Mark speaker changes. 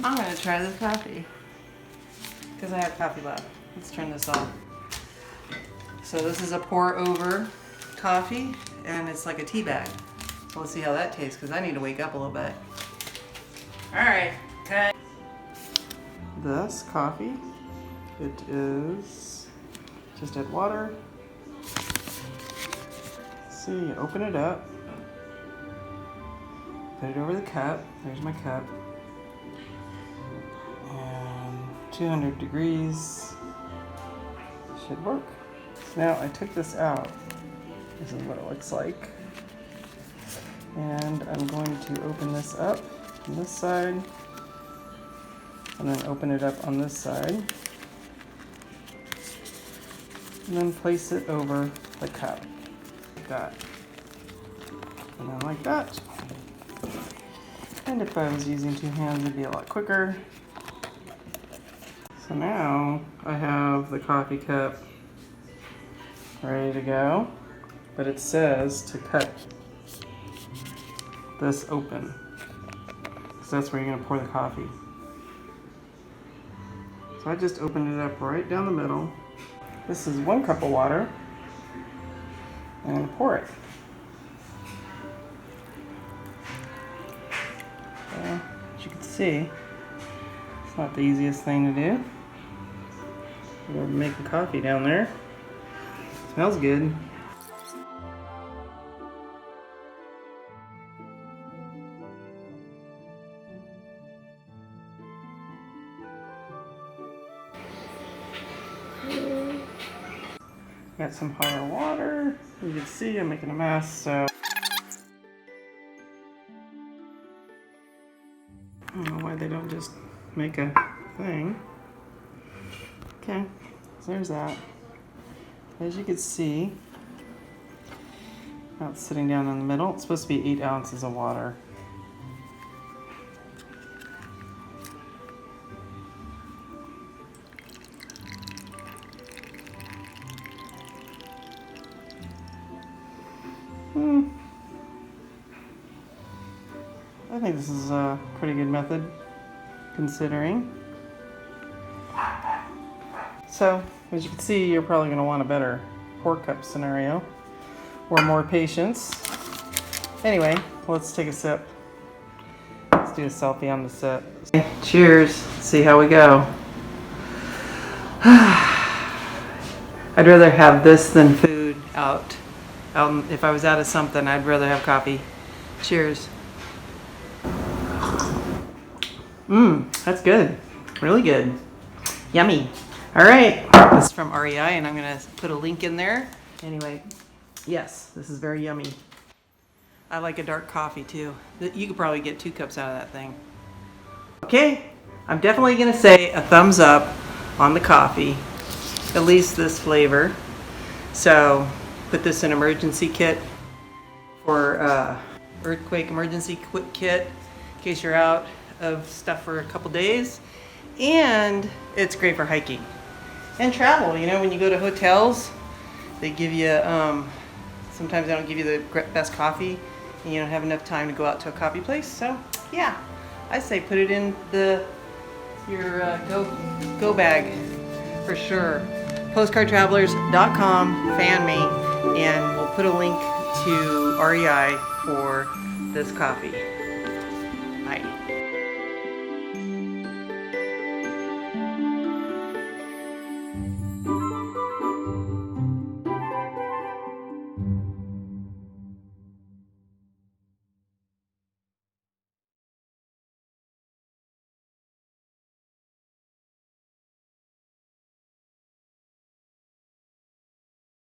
Speaker 1: I'm gonna try this coffee because I have coffee left. Let's turn this off. So this is a pour over coffee and it's like a tea bag. So let's see how that tastes because I need to wake up a little bit. All right, okay. This coffee, it is just add water. See, you open it up, put it over the cup. There's my cup. And 200 degrees should work. So now I took this out. This is what it looks like. And I'm going to open this up on this side, and then open it up on this side, and then place it over the cup. Like that. And then like that. And if I was using two hands, it'd be a lot quicker. So now I have the coffee cup ready to go, but it says to cut this open. So that's where you're gonna pour the coffee. So I just opened it up right down the middle. This is 1 cup of water. And pour it. So, as you can see, it's not the easiest thing to do. We're making coffee down there. Smells good. Got some hotter water. You can see I'm making a mess, so I don't know why they don't just make a thing. Okay, so there's that. As you can see, now it's sitting down in the middle. It's supposed to be 8 ounces of water. I think this is a pretty good method, considering. So, as you can see, you're probably going to want a better pour cup scenario, or more patience. Anyway, let's take a sip. Let's do a selfie on the set. Cheers. See how we go. I'd rather have this than food out. If I was out of something, I'd rather have coffee. Cheers. That's good. Really good. Yummy. All right. This is from REI, and I'm going to put a link in there. Anyway, yes, this is very yummy. I like a dark coffee too. You could probably get 2 cups out of that thing. Okay, I'm definitely going to say a thumbs up on the coffee, at least this flavor. So put this in emergency kit for earthquake emergency kit in case you're out of stuff for a couple days. And it's great for hiking and travel. You know, when you go to hotels, they give you sometimes they don't give you the best coffee and you don't have enough time to go out to a coffee place. So yeah, I say put it in your go bag for sure. PostcardTravelers.com, fan me, and we'll put a link to REI for this coffee.